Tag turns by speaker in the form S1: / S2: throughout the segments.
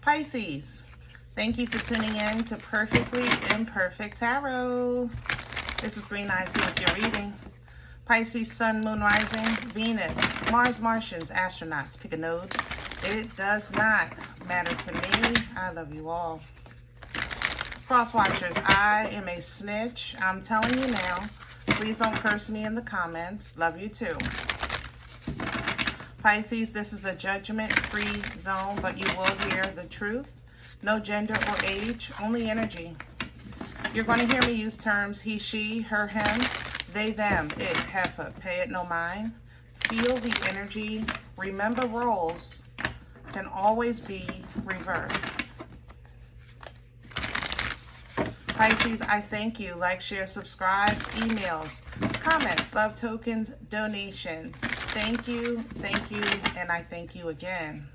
S1: Pisces, thank you for tuning in to Perfectly Imperfect Tarot. This is Green Eyes here with your reading. Pisces, Sun, Moon, Rising, Venus, Mars, Martians, astronauts. Pick a node. It does not matter to me. I love you all. Cross watchers, I am a snitch. I'm telling you now. Please don't curse me in the comments. Love you too. Pisces, this is a judgment-free zone, but you will hear the truth. No gender or age, only energy. You're going to hear me use terms he, she, her, him, they, them, it, heifer, pay it no mind. Feel the energy. Remember, roles can always be reversed. Pisces, I thank you. Like, share, subscribe, emails, comments, love tokens, donations. Thank you, and I thank you again.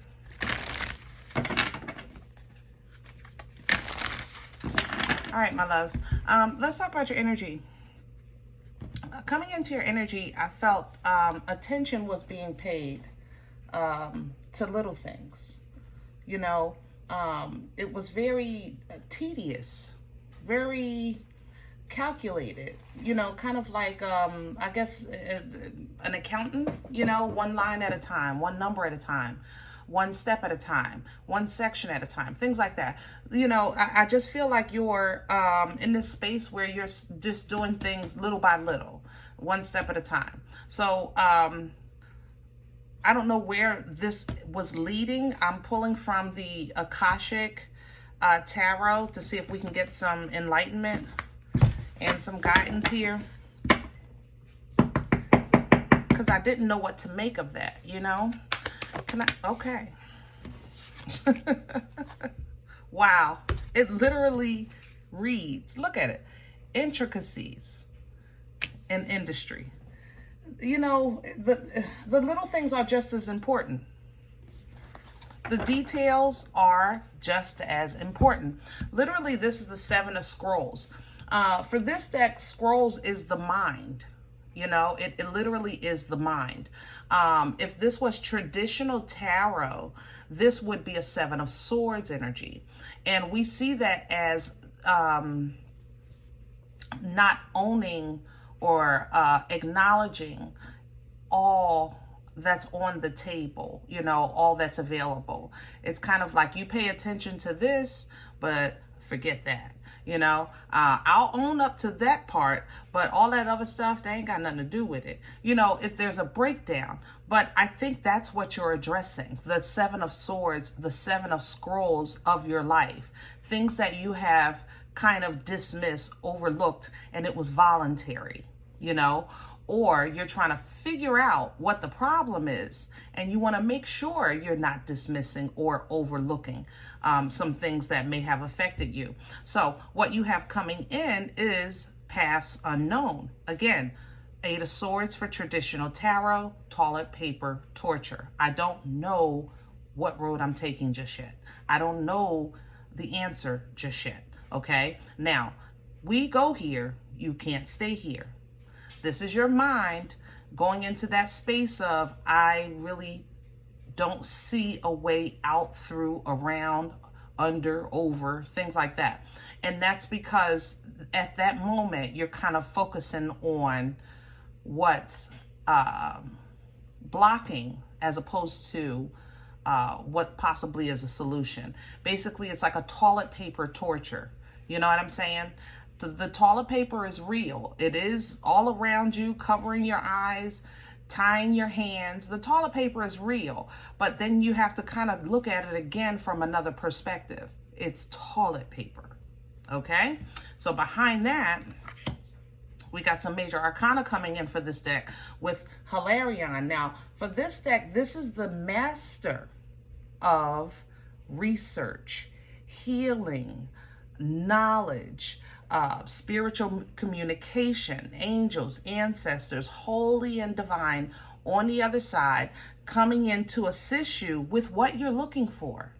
S1: All right, my loves. Let's talk about your energy. Coming into your energy, I felt attention was being paid to little things. You know, it was very tedious, very calculated, you know, kind of like, I guess, an accountant, you know, one line at a time, one number at a time, one step at a time, one section at a time, things like that. You know, I just feel like you're in this space where you're just doing things little by little, one step at a time. So I don't know where this was leading. I'm pulling from the Akashic Tarot to see if we can get some enlightenment and some guidance here, because I didn't know what to make of that, you know. Okay. Wow, it literally reads, look at it, intricacies in industry. You know, the little things are just as important. The details are just as important. Literally, this is the Seven of Scrolls. For this deck, Scrolls is the mind. You know, it literally is the mind. If this was traditional tarot, this would be a Seven of Swords energy. And we see that as not owning or acknowledging all that's on the table, you know, all that's available. It's kind of like you pay attention to this, but forget that, you know. I'll own up to that part, but all that other stuff, they ain't got nothing to do with it. You know, if there's a breakdown, but I think that's what you're addressing. The Seven of Swords, the Seven of Scrolls of your life, things that you have kind of dismissed, overlooked, and it was voluntary, you know. Or you're trying to figure out what the problem is, and you want to make sure you're not dismissing or overlooking some things that may have affected you. So what you have coming in is paths unknown. Again, Eight of Swords for traditional tarot, toilet paper, torture. I don't know what road I'm taking just yet. I don't know the answer just yet, okay? Now, we go here, you can't stay here. This is your mind going into that space of, I really don't see a way out, through, around, under, over, things like that. And that's because at that moment, you're kind of focusing on what's blocking as opposed to what possibly is a solution. Basically, it's like a toilet paper torture. You know what I'm saying? The toilet paper is real. It is all around you, covering your eyes, tying your hands. The toilet paper is real, but then you have to kind of look at it again from another perspective. It's toilet paper, okay? So behind that, we got some major arcana coming in for this deck with Hilarion. Now, for this deck, this is the master of research, healing, knowledge, spiritual communication, angels, ancestors, holy and divine on the other side, coming in to assist you with what you're looking for.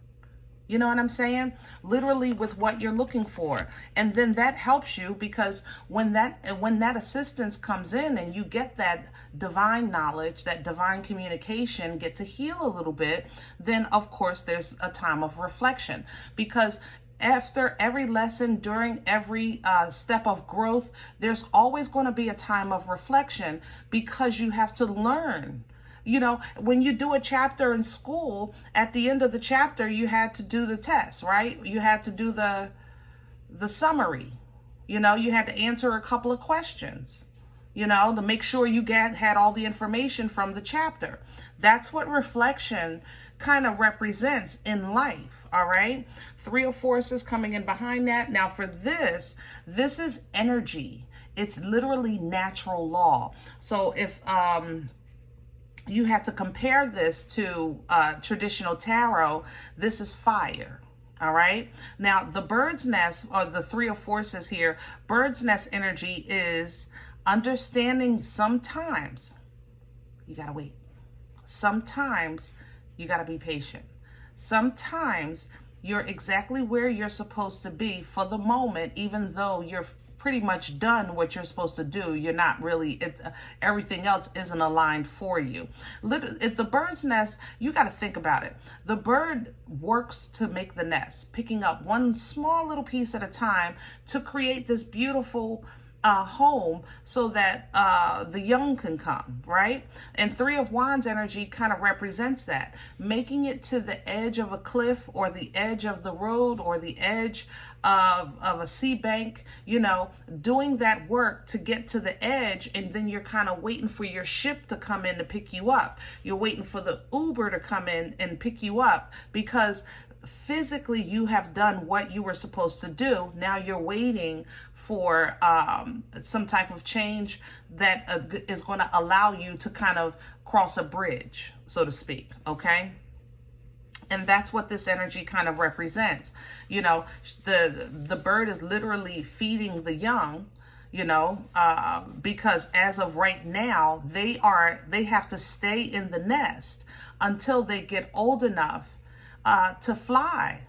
S1: You know what I'm saying? Literally with what you're looking for. And then that helps you, because when that assistance comes in and you get that divine knowledge, that divine communication, get to heal a little bit, then of course there's a time of reflection. Because after every lesson, during every step of growth, there's always going to be a time of reflection, because you have to learn. You know, when you do a chapter in school, at the end of the chapter, you had to do the test, right? You had to do the summary. You know, you had to answer a couple of questions, you know, to make sure you had all the information from the chapter. That's what reflection kind of represents in life, all right? Three of Forces coming in behind that. Now for this is energy. It's literally natural law. So if you had to compare this to traditional tarot, this is fire. All right. Now, the bird's nest, or the Three of Forces here, bird's nest energy is understanding sometimes you got to wait. Sometimes you got to be patient. Sometimes you're exactly where you're supposed to be for the moment, even though you're pretty much done what you're supposed to do. You're not really, everything else isn't aligned for you. At the bird's nest, you got to think about it. The bird works to make the nest, picking up one small little piece at a time to create this beautiful home so that the young can come, right? And Three of Wands energy kind of represents that, making it to the edge of a cliff, or the edge of the road, or the edge of a sea bank, you know, doing that work to get to the edge, and then you're kind of waiting for your ship to come in to pick you up. You're waiting for the Uber to come in and pick you up, because physically you have done what you were supposed to do. Now you're waiting for some type of change that is going to allow you to kind of cross a bridge, so to speak, okay? And that's what this energy kind of represents. You know, the bird is literally feeding the young, you know, because as of right now, they have to stay in the nest until they get old enough to fly.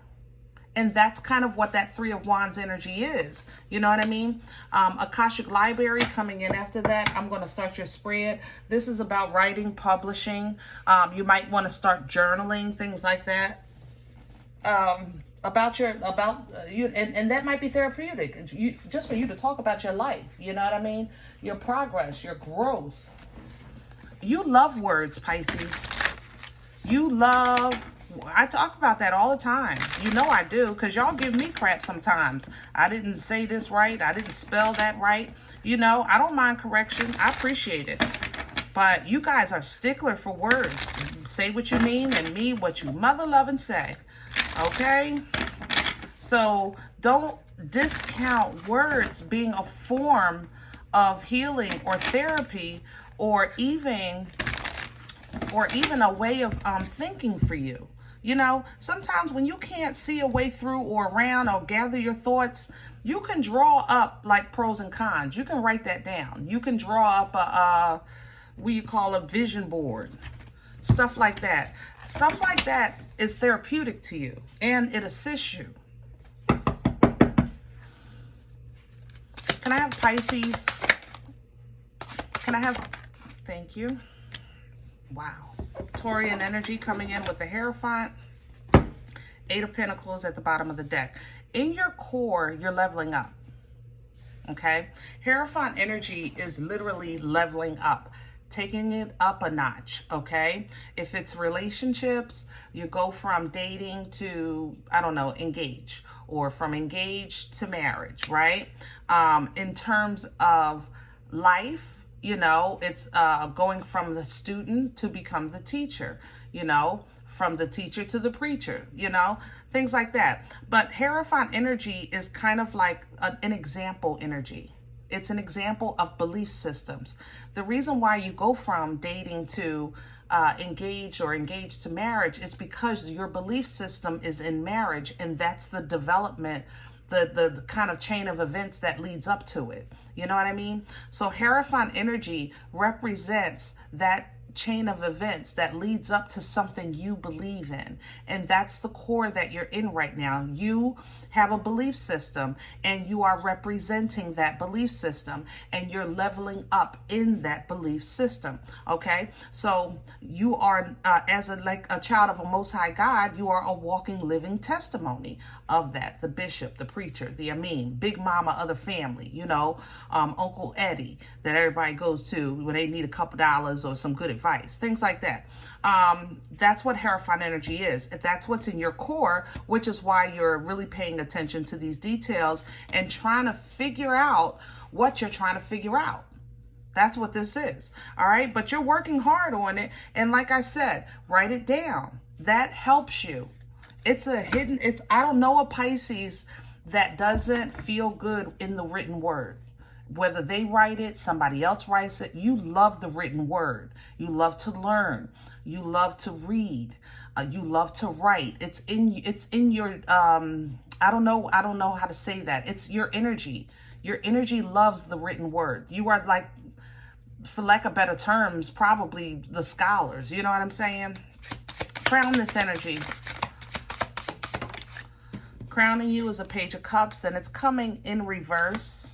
S1: And that's kind of what that Three of Wands energy is. You know what I mean? Akashic Library coming in after that. I'm going to start your spread. This is about writing, publishing. You might want to start journaling, things like that. About you, and that might be therapeutic. Just for you to talk about your life. You know what I mean? Your progress, your growth. You love words, Pisces. I talk about that all the time. You know I do, because y'all give me crap sometimes. I didn't say this right. I didn't spell that right. You know, I don't mind correction. I appreciate it. But you guys are stickler for words. Say what you mean and mean what you mother love and say. Okay? So don't discount words being a form of healing or therapy, or even a way of thinking for you. You know, sometimes when you can't see a way through or around or gather your thoughts, you can draw up like pros and cons. You can write that down. You can draw up what you call a vision board. Stuff like that. Stuff like that is therapeutic to you, and it assists you. Can I have Pisces? Can I have, thank you. Wow. Taurian energy coming in with the Hierophant. Eight of Pentacles at the bottom of the deck. In your core, you're leveling up. Okay? Hierophant energy is literally leveling up, taking it up a notch, okay? If it's relationships, you go from dating to, I don't know, engage, or from engaged to marriage, right? In terms of life, you know, it's going from the student to become the teacher, you know, from the teacher to the preacher, you know, things like that. But Hierophant energy is kind of like an example energy. It's an example of belief systems. The reason why you go from dating to engaged or engaged to marriage is because your belief system is in marriage, and that's the development, the kind of chain of events that leads up to it. You know what I mean? So Hierophant energy represents that chain of events that leads up to something you believe in. And that's the core that you're in right now. You have a belief system and you are representing that belief system and you're leveling up in that belief system. Okay, so you are as a child of a Most High God, you are a walking, living testimony of that. The bishop, the preacher, the Amin, big mama of the family, you know, Uncle Eddie that everybody goes to when they need a couple dollars or some good advice, things like that. That's what Hierophant energy is. If that's what's in your core, which is why you're really paying attention to these details and trying to figure out what you're trying to figure out. That's what this is. All right. But you're working hard on it. And like I said, write it down. That helps you. It's I don't know a Pisces that doesn't feel good in the written word. Whether they write it, somebody else writes it, you love the written word. You love to learn. You love to read. You love to write. It's in your, I don't know how to say that. It's your energy. Your energy loves the written word. You are like, for lack of better terms, probably the scholars. You know what I'm saying? Crown this energy. Crowning you is a Page of Cups, and it's coming in reverse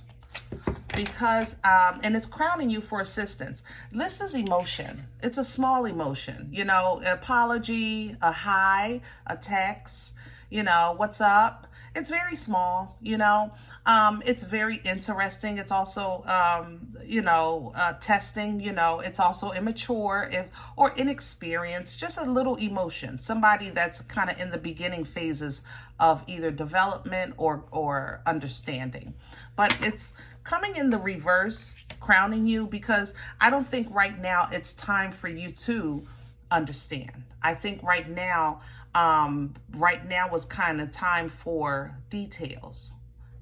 S1: because, and it's crowning you for assistance. This is emotion. It's a small emotion, you know, an apology, a hi, a text, you know, what's up? It's very small, you know. It's very interesting. It's also, testing, you know. It's also immature or inexperienced, just a little emotion. Somebody that's kind of in the beginning phases of either development or understanding. But it's coming in the reverse, crowning you, because I don't think right now it's time for you to understand. I think right now was kind of time for details.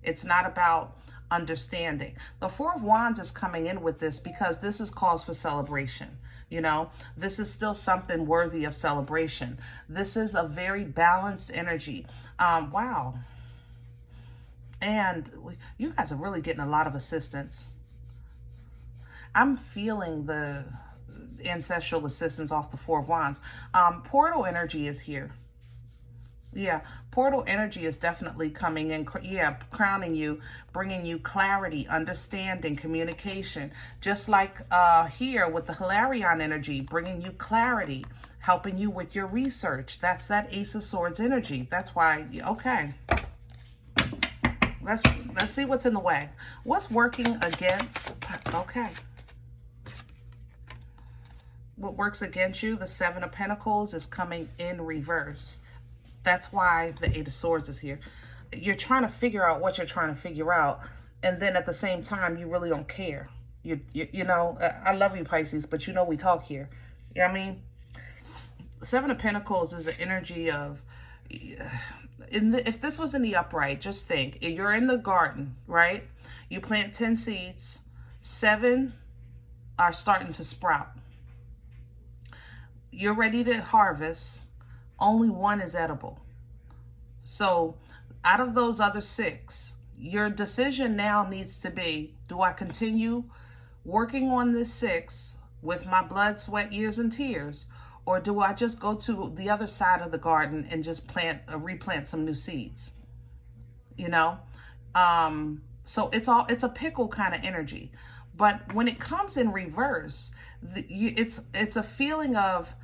S1: It's not about understanding. The Four of Wands is coming in with this because this is cause for celebration. You know, this is still something worthy of celebration. This is a very balanced energy. Wow. And you guys are really getting a lot of assistance. I'm feeling the ancestral assistance off the Four of Wands. Portal energy is here. Yeah, portal energy is definitely coming in. Yeah, crowning you, bringing you clarity, understanding, communication. Just like here with the Hilarion energy, bringing you clarity, helping you with your research. That's that Ace of Swords energy. That's why, okay. Let's see what's in the way. What's working against, okay. What works against you, the Seven of Pentacles, is coming in reverse. That's why the Eight of Swords is here. You're trying to figure out what you're trying to figure out, and then at the same time, you really don't care. You know, I love you, Pisces, but you know we talk here. You know what I mean? Seven of Pentacles is the energy of, if this was in the upright, just think, you're in the garden, right? You plant 10 seeds, 7 are starting to sprout. You're ready to harvest. Only 1 is edible. So out of those other 6, your decision now needs to be, do I continue working on this 6 with my blood, sweat, years, and tears? Or do I just go to the other side of the garden and just replant some new seeds? You know? So it's a pickle kind of energy. But when it comes in reverse, it's a feeling of,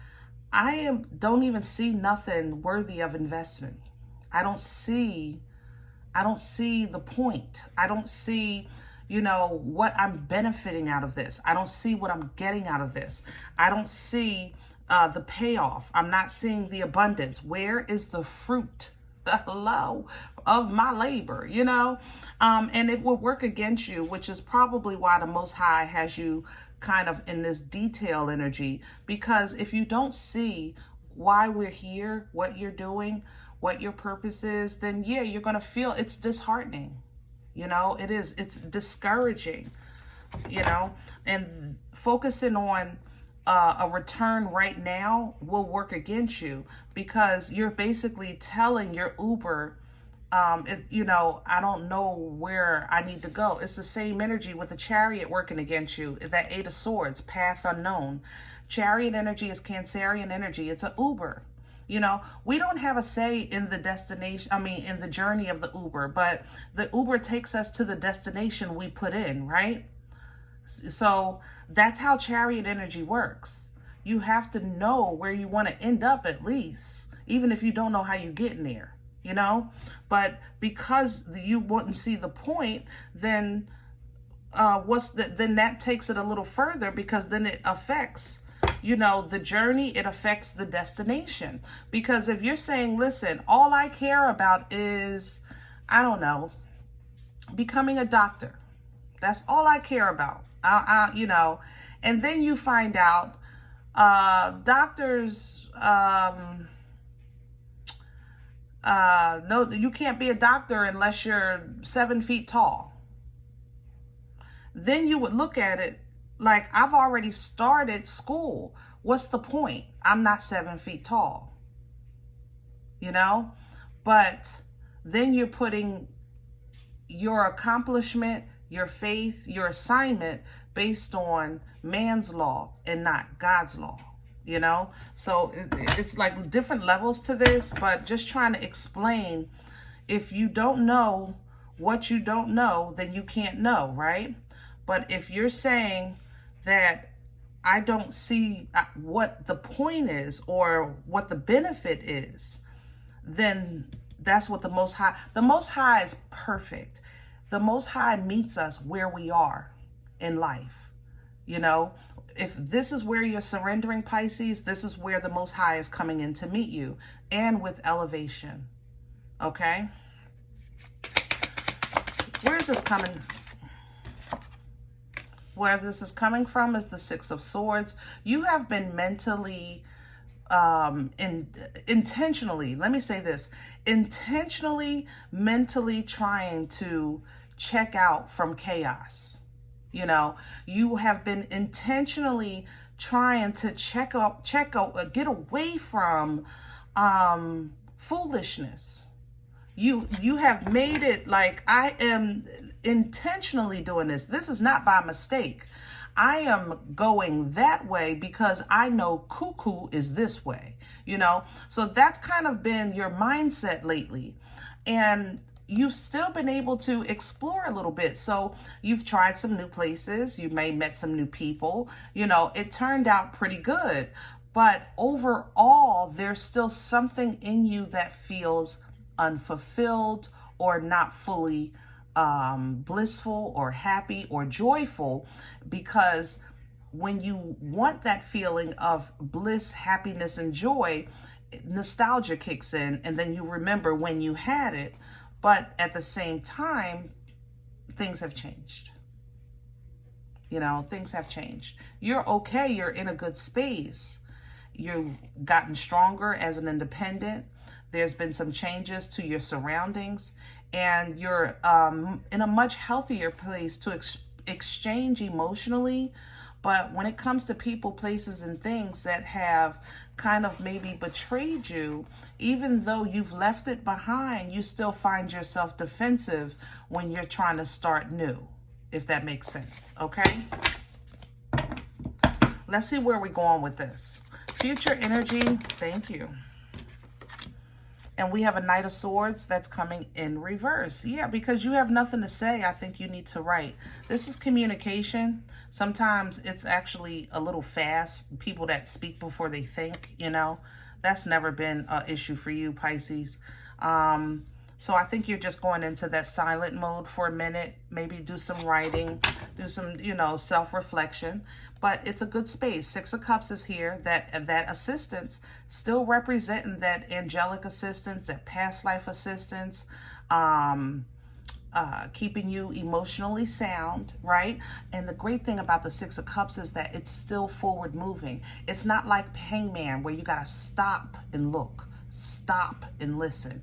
S1: don't even see nothing worthy of investment. I don't see the point. I don't see, you know, what I'm benefiting out of this. I don't see what I'm getting out of this. I don't see the payoff. I'm not seeing the abundance. Where is the fruit, hello, of my labor, you know? And it will work against you, which is probably why the Most High has you kind of in this detail energy, because if you don't see why we're here, what you're doing, what your purpose is, then yeah, you're going to feel it's disheartening. You know, it's discouraging, you know, and focusing on a return right now will work against you, because you're basically telling your Uber, I don't know where I need to go. It's the same energy with the Chariot working against you. That Eight of Swords, path unknown. Chariot energy is Cancerian energy. It's an Uber. We don't have a say in the destination, in the journey of the Uber, but the Uber takes us to the destination we put in, right? So that's how Chariot energy works. You have to know where you want to end up at least, even if you don't know how you get in there. But because you wouldn't see the point, then then that takes it a little further, because then it affects the journey, it affects the destination. Because if you're saying, listen, all I care about is, I don't know, becoming a doctor. That's all I care about. And then you find out doctors, no, you can't be a doctor unless you're 7 feet tall. Then you would look at it like, I've already started school. What's the point? I'm not 7 feet tall. But then you're putting your accomplishment, your faith, your assignment based on man's law and not God's law. So it's like different levels to this, but just trying to explain, if you don't know what you don't know, then you can't know, right? But if you're saying that I don't see what the point is or what the benefit is, then that's what the Most High is perfect. The Most High meets us where we are in life. If this is where you're surrendering, Pisces, this is where the Most High is coming in to meet you, and with elevation. Okay? Where is this coming? Where this is coming from is the Six of Swords. You have been mentally, intentionally, let me say this, intentionally, mentally trying to check out from chaos. You have been intentionally trying to check out, get away from foolishness. You have made it like, I am intentionally doing this. This is not by mistake. I am going that way because I know cuckoo is this way, So that's kind of been your mindset lately. And you've still been able to explore a little bit. So you've tried some new places. You may met some new people. It turned out pretty good. But overall, there's still something in you that feels unfulfilled or not fully blissful or happy or joyful, because when you want that feeling of bliss, happiness, and joy, nostalgia kicks in, and then you remember when you had it. But at the same time, things have changed. Things have changed. You're okay. You're in a good space. You've gotten stronger as an independent. There's been some changes to your surroundings, and you're in a much healthier place to exchange emotionally. But when it comes to people, places, and things that have kind of maybe betrayed you, even though you've left it behind, you still find yourself defensive when you're trying to start new, if that makes sense, okay? Let's see where we're going with this. Future energy, thank you. And we have a Knight of Swords that's coming in reverse. Yeah, because you have nothing to say, I think you need to write. This is communication. Sometimes it's actually a little fast. People that speak before they think, that's never been an issue for you, Pisces. So I think you're just going into that silent mode for a minute. Maybe do some writing, do some, self-reflection. But it's a good space. Six of Cups is here. That assistance, still representing that angelic assistance, that past life assistance, keeping you emotionally sound, right? And the great thing about the Six of Cups is that it's still forward moving. It's not like Hangman where you got to stop and look. stop and listen.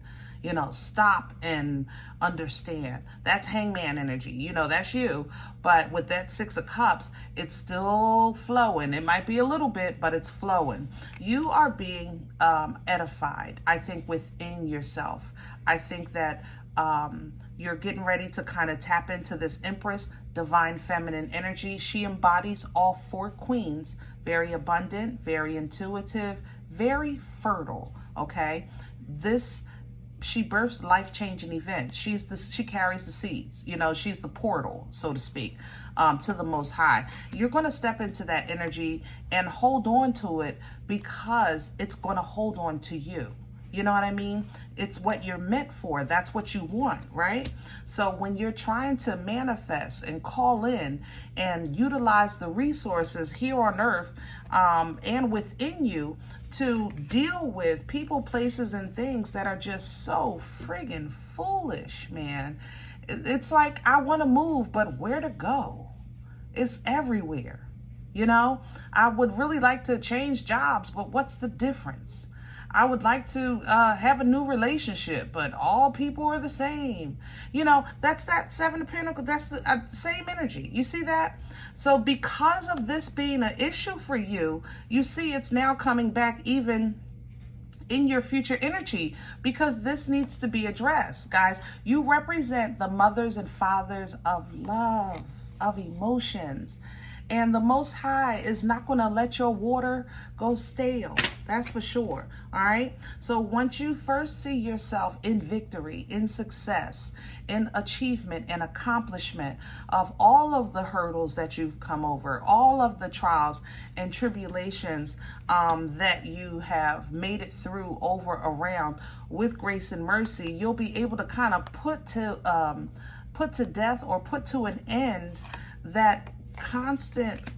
S1: Stop and understand. That's hangman energy. That's you. But with that Six of Cups, it's still flowing. It might be a little bit, but it's flowing. You are being edified, I think, within yourself. I think that you're getting ready to kind of tap into this Empress, divine feminine energy. She embodies all 4 queens, very abundant, very intuitive, very fertile, okay? She births life-changing events. She carries the seeds. She's the portal, so to speak, to the Most High. You're going to step into that energy and hold on to it because it's going to hold on to you. You know what I mean? It's what you're meant for. That's what you want, right? So when you're trying to manifest and call in and utilize the resources here on earth and within you to deal with people, places, and things that are just so friggin' foolish, man. It's like, I want to move, but where to go? It's everywhere. I would really like to change jobs, but what's the difference? I would like to have a new relationship, but all people are the same. That's that Seven of Pentacles. That's the same energy. You see that? So because of this being an issue for you, you see it's now coming back even in your future energy, because this needs to be addressed. Guys, you represent the mothers and fathers of love, of emotions. And the Most High is not going to let your water go stale. That's for sure. All right. So once you first see yourself in victory, in success, in achievement and accomplishment of all of the hurdles that you've come over, all of the trials and tribulations that you have made it through, over, around, with grace and mercy, you'll be able to kind of put to death or put to an end that constant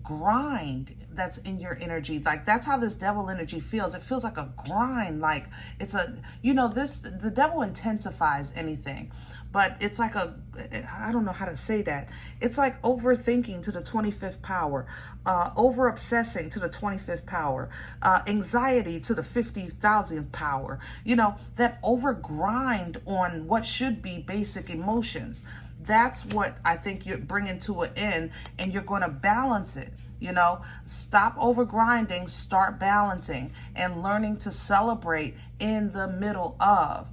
S1: grind that's in your energy. That's how this devil energy feels. It feels like a grind, it's the devil intensifies anything, but it's like I don't know how to say that. It's like overthinking to the 25th power, over obsessing to the 25th power, anxiety to the 50,000th power, that over grind on what should be basic emotions. That's what I think you're bringing to an end, and you're going to balance it. Stop over grinding, start balancing and learning to celebrate in the middle of,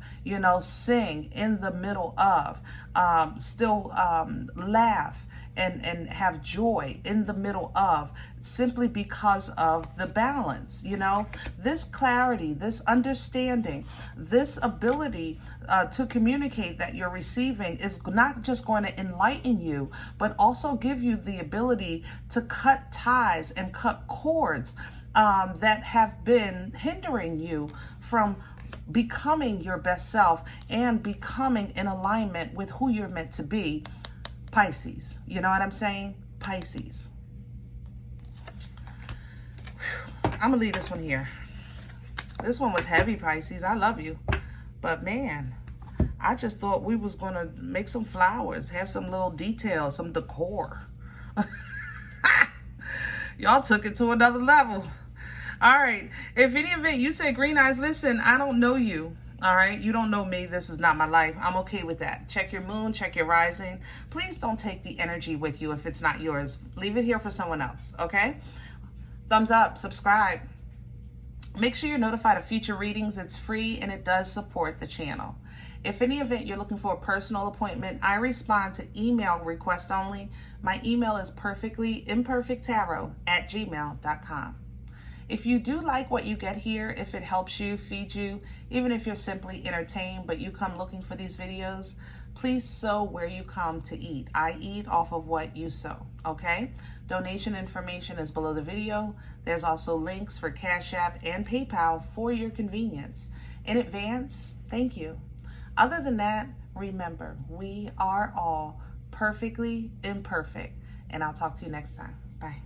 S1: sing in the middle of, still laugh and have joy in the middle of, simply because of the balance. This clarity, this understanding, this ability to communicate that you're receiving is not just going to enlighten you, but also give you the ability to cut ties and cut cords that have been hindering you from becoming your best self and becoming in alignment with who you're meant to be. Pisces. You know what I'm saying? Pisces. I'm gonna leave this one here. This one was heavy, Pisces. I love you. But man, I just thought we was gonna make some flowers, have some little details, some decor. Y'all took it to another level. All right. If any event you say, Green Eyes, listen, I don't know you. All right. You don't know me. This is not my life. I'm okay with that. Check your moon, check your rising. Please don't take the energy with you if it's not yours. Leave it here for someone else. Okay. Thumbs up, subscribe. Make sure you're notified of future readings. It's free and it does support the channel. If any event you're looking for a personal appointment, I respond to email request only. My email is perfectlyimperfecttarot@gmail.com. If you do like what you get here, if it helps you, feed you, even if you're simply entertained, but you come looking for these videos, please sow where you come to eat. I eat off of what you sow, okay? Donation information is below the video. There's also links for CashApp and PayPal for your convenience. In advance, thank you. Other than that, remember, we are all perfectly imperfect. And I'll talk to you next time. Bye.